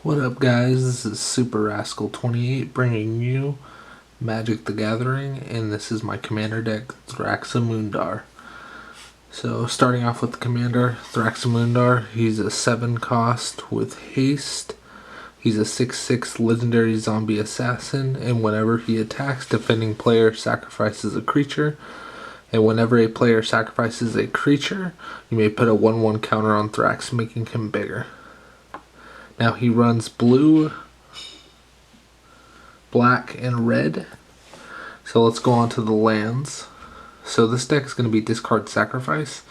What up, guys? This is Super Rascal 28 bringing you Magic the Gathering, and this is my commander deck, Thraximundar. So, starting off with the commander, Thraximundar, he's a 7 cost with haste. He's a 6/6 legendary zombie assassin, and whenever he attacks, defending player sacrifices a creature. And whenever a player sacrifices a creature, you may put a 1/1 counter on Thrax, making him bigger. Now he runs blue, black, and red. So let's go on to the lands. So this deck is going to be discard sacrifice,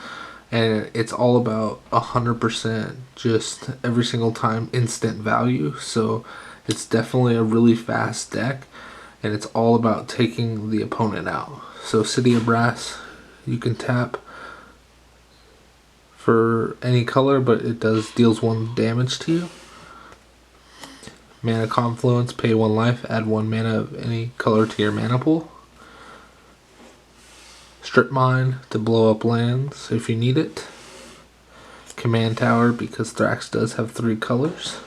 and it's all about 100% just every single time instant value. So it's definitely a really fast deck, and it's all about taking the opponent out. So City of Brass, you can tap for any color, but it deals 1 damage to you. Mana Confluence, pay 1 life, add 1 mana of any color to your mana pool. Strip Mine to blow up lands if you need it. Command Tower because Thrax does have 3 colors.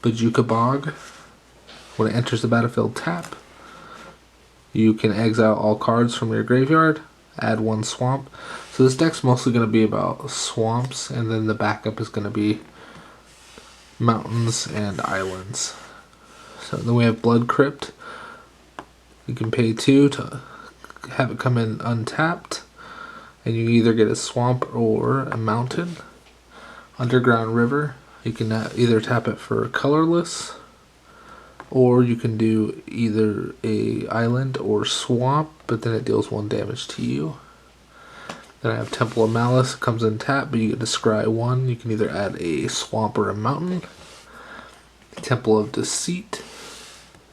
Bojuka Bog, when it enters the battlefield, tap. You can exile all cards from your graveyard, add 1 swamp. So this deck's mostly going to be about swamps, and then the backup is going to be mountains and islands. So then we have Blood Crypt. You can pay 2 to have it come in untapped, and you either get a swamp or a mountain. Underground River, you can either tap it for colorless, or you can do either a island or swamp, but then it deals 1 damage to you. Then I have Temple of Malice, comes in tap, but you get to scry 1. You can either add a swamp or a mountain. Temple of Deceit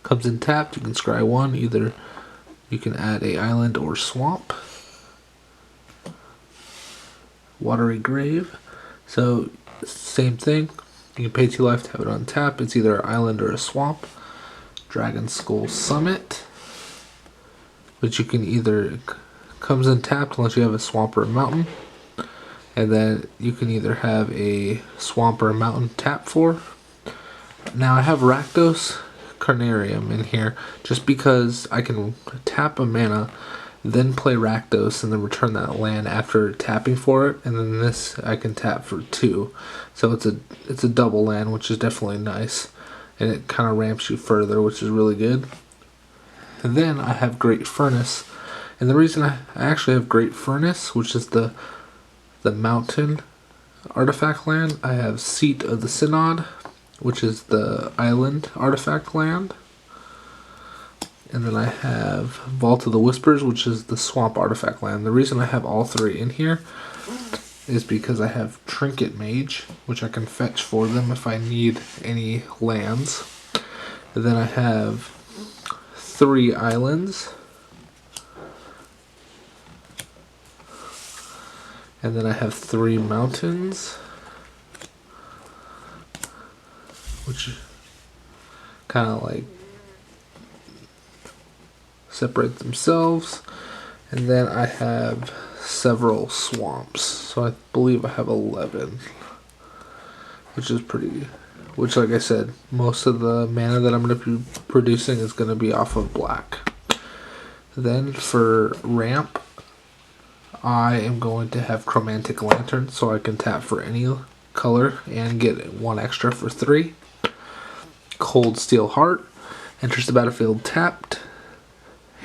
comes in tapped, you can scry 1. Either you can add a island or swamp. Watery Grave, so same thing. You can pay 2 life to have it on tap. It's either an island or a swamp. Dragon Skull Summit, which you can either comes in tapped unless you have a swamp or a mountain, and then you can either have a swamp or a mountain tap for. Now I have Rakdos Carnarium in here just because I can tap a mana, then play Rakdos, and then return that land after tapping for it, and then this I can tap for 2. So it's a double land, which is definitely nice, and it kind of ramps you further, which is really good. And then I have Great Furnace, and the reason I actually have Great Furnace, which is the mountain artifact land, I have Seat of the Synod, which is the island artifact land, and then I have Vault of the Whispers, which is the swamp artifact land. The reason I have all 3 in here is because I have Trinket Mage, which I can fetch for them if I need any lands. And then I have 3 islands. And then I have 3 mountains, which kind of like separate themselves. And then I have several swamps, so I believe I have 11, which is pretty, which, like I said, most of the mana that I'm going to be producing is going to be off of black. Then for ramp, I am going to have Chromantic Lantern, so I can tap for any color and get 1 extra for 3. Cold Steel Heart, enters the battlefield tapped,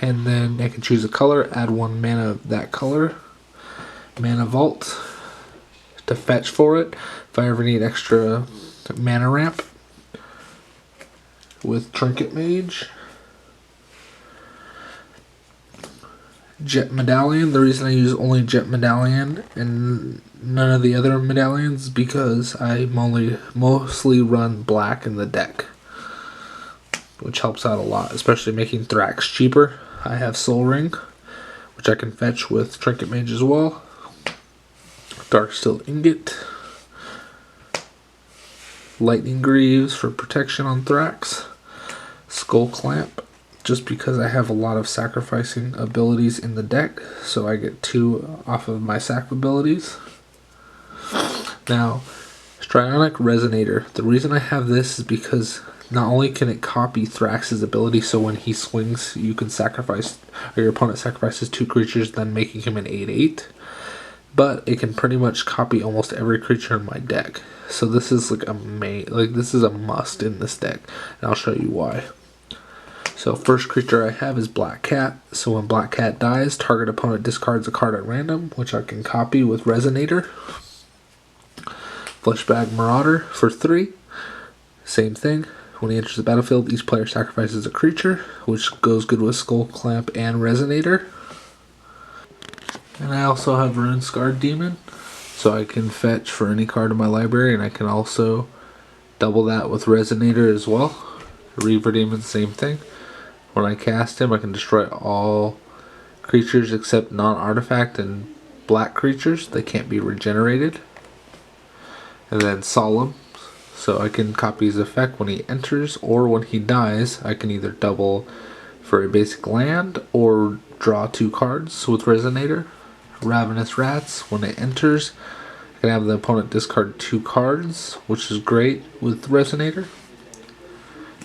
and then I can choose a color, add 1 mana of that color. Mana Vault to fetch for it if I ever need extra mana ramp with Trinket Mage. Jet Medallion, the reason I use only Jet Medallion and none of the other medallions is because I mostly run black in the deck, which helps out a lot, especially making Thrax cheaper. I have Soul Ring, which I can fetch with Trinket Mage as well. Darksteel Ingot. Lightning Greaves for protection on Thrax. Skull Clamp, just because I have a lot of sacrificing abilities in the deck, so I get 2 off of my sack abilities. Now, Strionic Resonator. The reason I have this is because not only can it copy Thrax's ability, so when he swings, you can sacrifice, or your opponent sacrifices 2 creatures, then making him an 8/8. But it can pretty much copy almost every creature in my deck. So this is like this is a must in this deck, and I'll show you why. So first creature I have is Black Cat. So when Black Cat dies, target opponent discards a card at random, which I can copy with Resonator. Fleshbag Marauder for 3. Same thing. When he enters the battlefield, each player sacrifices a creature, which goes good with Skull Clamp and Resonator. And I also have Rune Scarred Demon, so I can fetch for any card in my library, and I can also double that with Resonator as well. Reaver Demon, same thing. When I cast him, I can destroy all creatures except non-artifact and black creatures. They can't be regenerated. And then Solemn, so I can copy his effect when he enters, or when he dies, I can either double for a basic land or draw 2 cards with Resonator. Ravenous Rats, when it enters, I can have the opponent discard 2 cards, which is great with Resonator.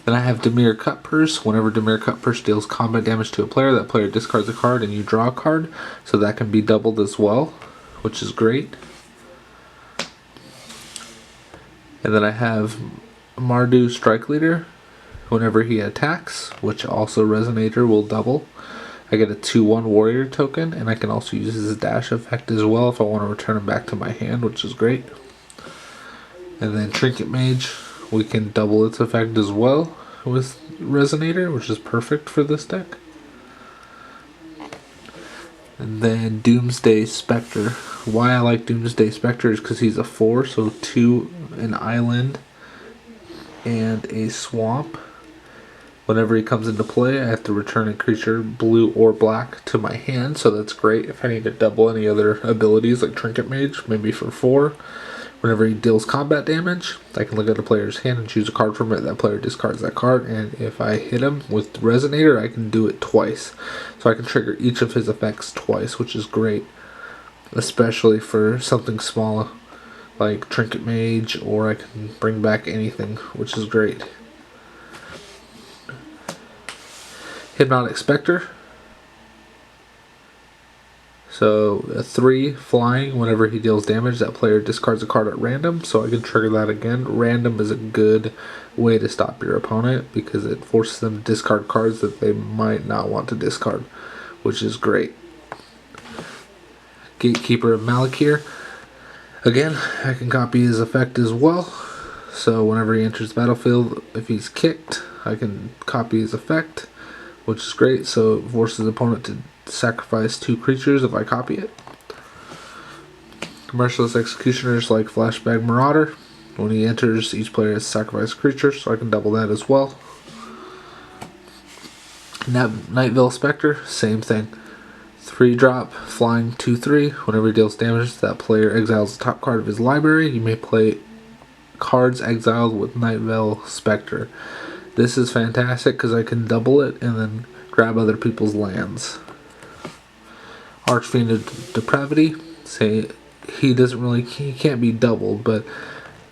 Then I have Dimir Cutpurse. Whenever Dimir Cutpurse deals combat damage to a player, that player discards a card and you draw a card, so that can be doubled as well, which is great. And then I have Mardu Strike Leader. Whenever he attacks, which also Resonator will double, I get a 2/1 warrior token, and I can also use his dash effect as well if I want to return him back to my hand, which is great. And then Trinket Mage, we can double its effect as well with Resonator, which is perfect for this deck. And then Doomsday Spectre. Why I like Doomsday Spectre is because he's a 4, so 2 an island and a swamp. Whenever he comes into play, I have to return a creature, blue or black, to my hand, so that's great if I need to double any other abilities like Trinket Mage, maybe for 4. Whenever he deals combat damage, I can look at a player's hand and choose a card from it. That player discards that card, and if I hit him with Resonator, I can do it twice. So I can trigger each of his effects twice, which is great, especially for something small like Trinket Mage, or I can bring back anything, which is great. Hypnotic Spectre. So a 3 flying. Whenever he deals damage, that player discards a card at random, so I can trigger that again. Random is a good way to stop your opponent because it forces them to discard cards that they might not want to discard, which is great. Gatekeeper of Malakir. Again, I can copy his effect as well. So whenever he enters the battlefield, if he's kicked, I can copy his effect, which is great. So it forces the opponent to sacrifice 2 creatures if I copy it. Merciless Executioners like Flashbag Marauder. When he enters, each player has sacrificed a creature, so I can double that as well. Nightville Spectre, same thing. 3-drop, flying 2/3. Whenever he deals damage, that player exiles the top card of his library. You may play cards exiled with Nightville Spectre. This is fantastic because I can double it and then grab other people's lands. Archfiend of Depravity. Say he can't be doubled, but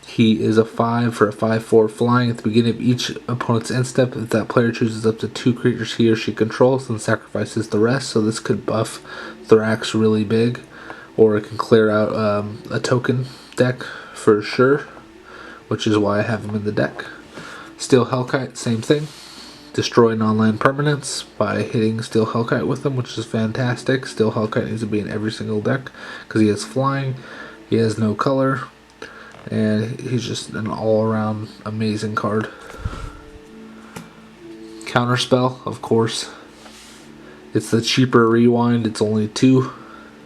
he is a 5 for a 5/4 flying. At the beginning of each opponent's end step, if that player chooses up to 2 creatures he or she controls, then sacrifices the rest. So this could buff Thrax really big, or it can clear out a token deck for sure, which is why I have him in the deck. Steel Hellkite, same thing. Destroy non-land permanents by hitting Steel Hellkite with them, which is fantastic. Steel Hellkite needs to be in every single deck because he has flying, he has no color, and he's just an all-around amazing card. Counterspell, of course. It's the cheaper rewind, it's only 2,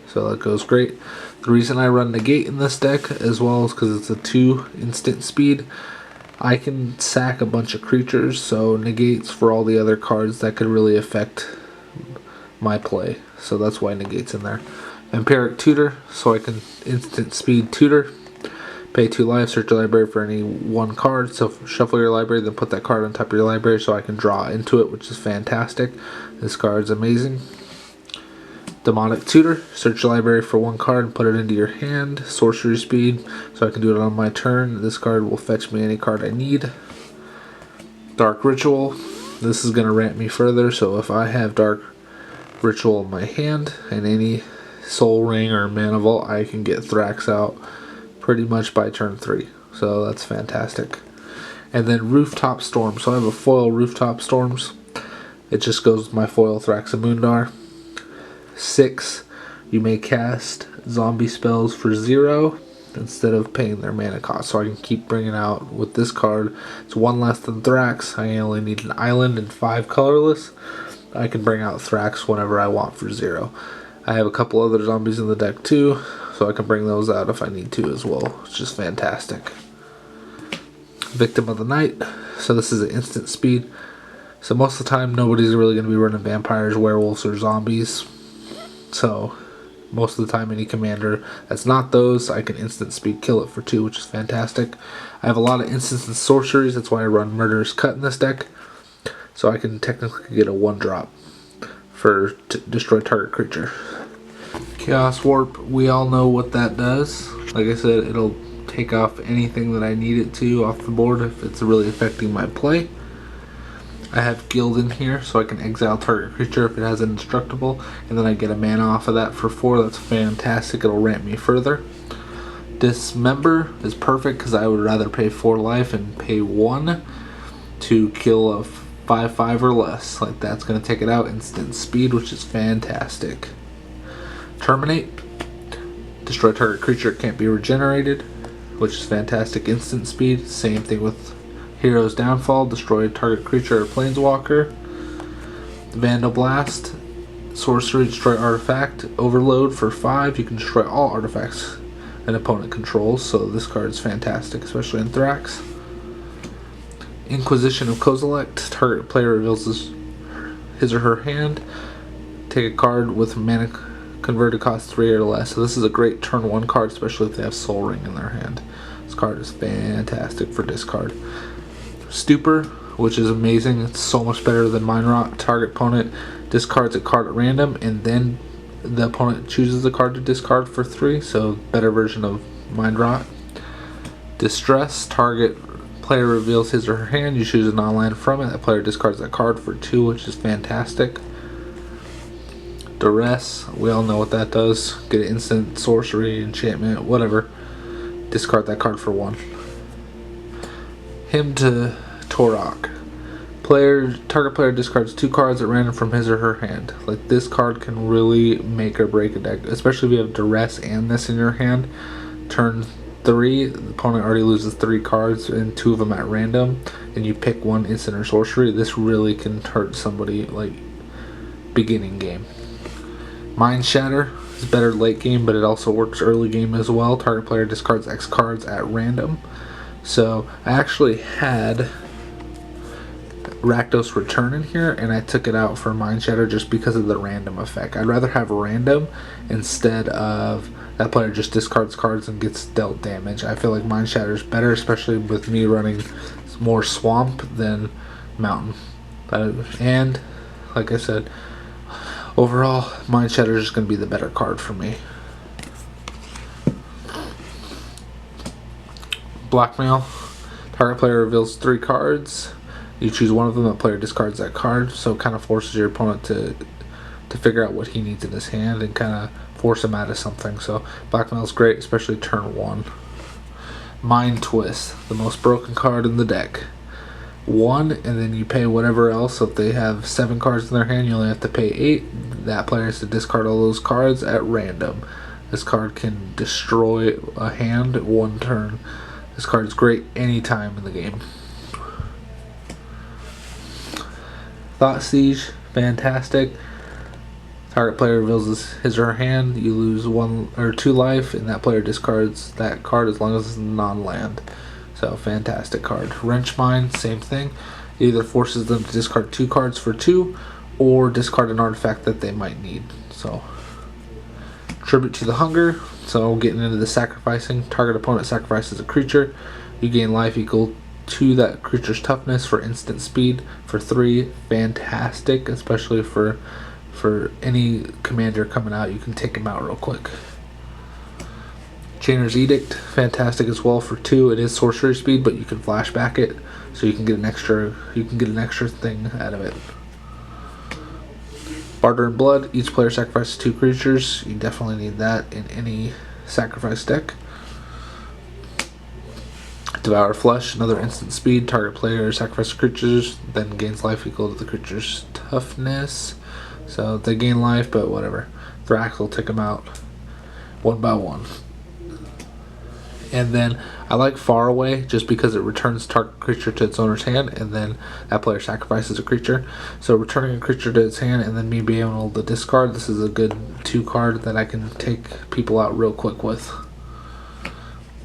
so that goes great. The reason I run Negate in this deck as well is because it's a 2 instant speed. I can sack a bunch of creatures, so Negate's for all the other cards that could really affect my play. So that's why Negate's in there. Vampiric Tutor, so I can instant speed tutor. Pay 2 life, search your library for any 1 card. So shuffle your library, then put that card on top of your library so I can draw into it, which is fantastic. This card's amazing. Demonic Tutor. Search your library for one card and put it into your hand. Sorcery speed, so I can do it on my turn. This card will fetch me any card I need. Dark Ritual. This is going to ramp me further, so if I have Dark Ritual in my hand and any Soul Ring or Mana Vault, I can get Thrax out pretty much by turn 3. So that's fantastic. And then Rooftop Storm. So I have a foil Rooftop Storms. It just goes with my foil Thraximundar. 6. You may cast zombie spells for 0 instead of paying their mana cost. So I can keep bringing out with this card. It's 1 less than Thrax. I only need an island and 5 colorless. I can bring out Thrax whenever I want for 0. I have a couple other zombies in the deck too, so I can bring those out if I need to as well. It's just fantastic. Victim of the Night. So this is an instant speed. So most of the time nobody's really going to be running vampires, werewolves, or zombies. So most of the time any commander that's not those, I can instant speed kill it for 2, which is fantastic. I have a lot of instants and sorceries. That's why I run Murderous Cut in this deck. So I can technically get a 1-drop for destroy target creature. Chaos Warp, we all know what that does. Like I said, it'll take off anything that I need it to off the board if it's really affecting my play. I have Guild in here, so I can exile target creature if it has an indestructible, and then I get a mana off of that for 4. That's fantastic. It'll ramp me further. Dismember is perfect because I would rather pay 4 life and pay 1 to kill a 5/5 or less. Like that's going to take it out. Instant speed, which is fantastic. Terminate. Destroy target creature, can't be regenerated, which is fantastic. Instant speed. Same thing with Hero's Downfall. Destroy target creature or planeswalker. Vandal Blast. Sorcery, destroy artifact. Overload for 5. You can destroy all artifacts an opponent controls, so this card is fantastic, especially in Thrax. Inquisition of Kozilek. Target player reveals his or her hand. Take a card with mana converted cost 3 or less. So this is a great turn 1 card, especially if they have Soul Ring in their hand. This card is fantastic for discard. Stupor, which is amazing. It's so much better than Mind Rot. Target opponent discards a card at random, and then the opponent chooses the card to discard for 3. So better version of Mind Rot. Distress. Target player reveals his or her hand. You choose a non-land from it. That player discards that card for 2, which is fantastic. Duress, we all know what that does. Get an instant, sorcery, enchantment, whatever. Discard that card for 1. Hymn to Torok. Target player discards 2 cards at random from his or her hand. Like this card can really make or break a deck, especially if you have Duress and this in your hand. Turn 3, the opponent already loses 3 cards and 2 of them at random, and you pick 1 instant or sorcery. This really can hurt somebody like beginning game. Mind Shatter is better late game, but it also works early game as well. Target player discards X cards at random. So I actually had Rakdos Return in here, and I took it out for Mind Shatter just because of the random effect. I'd rather have random instead of that player just discards cards and gets dealt damage. I feel like Mind Shatter is better, especially with me running more Swamp than Mountain. And like I said, overall, Mind Shatter is just going to be the better card for me. Blackmail. Target player reveals 3 cards. You choose one of them, the player discards that card. So it kind of forces your opponent to figure out what he needs in his hand and kind of force him out of something. So Blackmail is great, especially turn 1. Mind Twist, the most broken card in the deck. 1, and then you pay whatever else. So if they have 7 cards in their hand, you only have to pay 8. That player has to discard all those cards at random. This card can destroy a hand 1 turn. This card is great anytime in the game. Thought Siege, fantastic. Target player reveals his or her hand. You lose 1 or 2 life, and that player discards that card as long as it's non-land. So fantastic card. Wrench Mine, same thing. It either forces them to discard 2 cards for 2, or discard an artifact that they might need. So Tribute to the Hunger. So getting into the sacrificing. Target opponent sacrifices a creature. You gain life equal to that creature's toughness for instant speed for 3. Fantastic, especially for for any commander coming out. You can take him out real quick. Chainer's Edict, fantastic as well for 2. It is sorcery speed, but you can flashback it, so you can get an extra. You can get an extra thing out of it. Barter in Blood. Each player sacrifices 2 creatures. You definitely need that in any sacrifice deck. Devour Flesh, another instant speed. Target player sacrifices creatures, then gains life equal to the creature's toughness. So they gain life, but whatever. Thrax will take them out one by one. And then I like Far Away just because it returns target creature to its owner's hand, and then that player sacrifices a creature. So returning a creature to its hand and then me being able to discard, this is a good 2 card that I can take people out real quick with.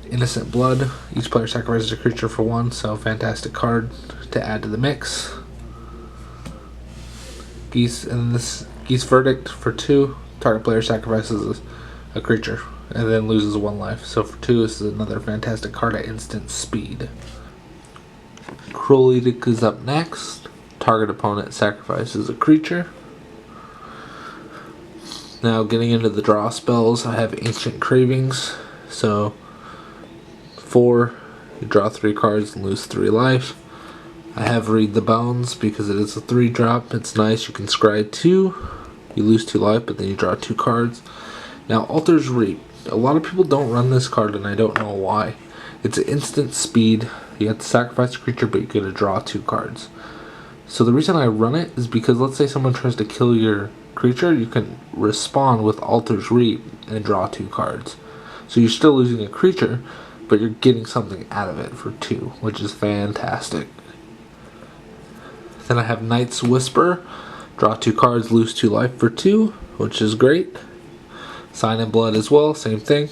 Innocent Blood, each player sacrifices a creature for 1, so fantastic card to add to the mix. Geese, and this Geese Verdict for 2, target player sacrifices a creature and then loses 1 life. So for 2, this is another fantastic card at instant speed. Cruel Edict is up next. Target opponent sacrifices a creature. Now getting into the draw spells, I have Ancient Cravings. So 4, you draw 3 cards and lose 3 life. I have Read the Bones because it is a 3-drop. It's nice. You can scry 2. You lose 2 life, but then you draw 2 cards. Now Altar's Reap. A lot of people don't run this card, and I don't know why. It's an instant speed. You have to sacrifice a creature, but you get to draw 2 cards. So the reason I run it is because let's say someone tries to kill your creature, you can respond with Altar's Reap and draw 2 cards. So you're still losing a creature, but you're getting something out of it for 2, which is fantastic. Then I have Night's Whisper. Draw 2 cards, lose 2 life for 2, which is great. Sign in Blood as well, same thing.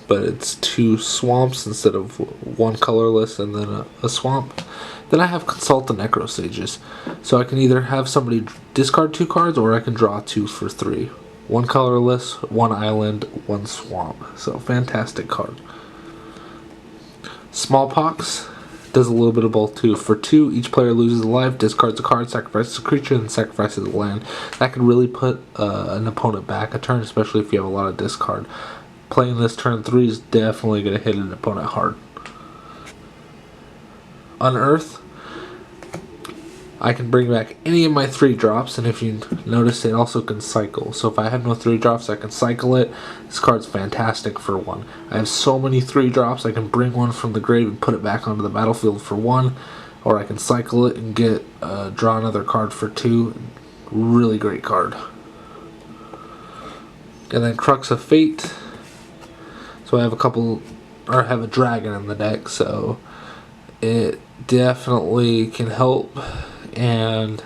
But it's 2 swamps instead of 1 colorless and then a swamp. Then I have Consult the Necrosages. So I can either have somebody discard 2 cards or I can draw 2 for 3. 1 colorless, 1 island, 1 swamp. So fantastic card. Smallpox does a little bit of both too. For 2, each player loses a life, discards a card, sacrifices a creature, and sacrifices a land. That could really put an opponent back a turn, especially if you have a lot of discard. Playing this turn 3 is definitely going to hit an opponent hard. Unearth. I can bring back any of my 3-drops, and if you notice, it also can cycle. So if I have no 3-drops, I can cycle it. This card's fantastic for 1. I have so many 3-drops, I can bring one from the grave and put it back onto the battlefield for 1, or I can cycle it and get draw another card for 2. Really great card. And then Crux of Fate. So I have I have a dragon in the deck, so it definitely can help. And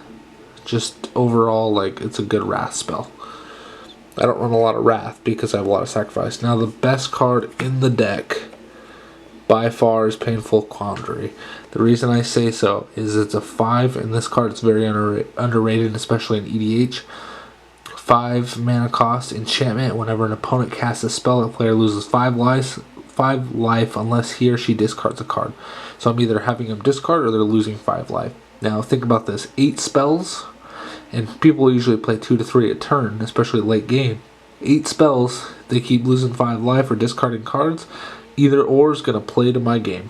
just overall, like, it's a good Wrath spell. I don't run a lot of Wrath because I have a lot of sacrifice. Now the best card in the deck by far is Painful Quandary. The reason I say so is it's a 5, and this card is very underrated, especially in EDH. 5 mana cost enchantment. Whenever an opponent casts a spell, a player loses 5 life unless he or she discards a card. So I'm either having them discard or they're losing 5 life. Now think about this, 8 spells, and people usually play 2 to 3 a turn, especially late game. 8 spells, they keep losing 5 life or discarding cards, either or is going to play to my game.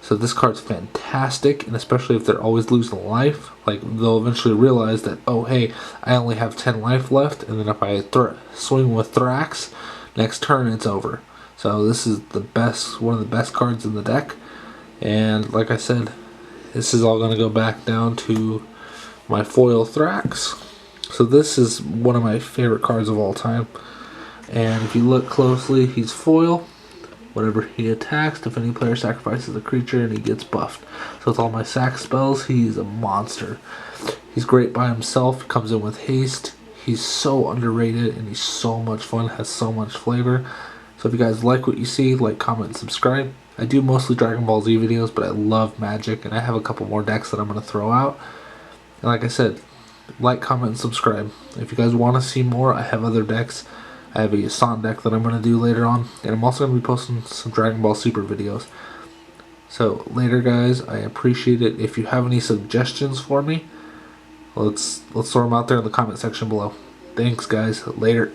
So this card's fantastic, and especially if they're always losing life, like they'll eventually realize that, oh hey, I only have 10 life left, and then if I swing with Thrax, next turn it's over. So this is the best, one of the best cards in the deck, and like I said, this is all going to go back down to my foil Thrax. So this is one of my favorite cards of all time. And if you look closely, he's foil. Whenever he attacks, if any player sacrifices a creature and he gets buffed. So with all my sack spells, he's a monster. He's great by himself, comes in with haste. He's so underrated and he's so much fun, has so much flavor. So if you guys like what you see, like, comment, and subscribe. I do mostly Dragon Ball Z videos, but I love Magic, and I have a couple more decks that I'm going to throw out. And like I said, like, comment, and subscribe. If you guys want to see more, I have other decks. I have a Yasan deck that I'm going to do later on, and I'm also going to be posting some Dragon Ball Super videos. So later, guys, I appreciate it. If you have any suggestions for me, Let's throw them out there in the comment section below. Thanks, guys. Later.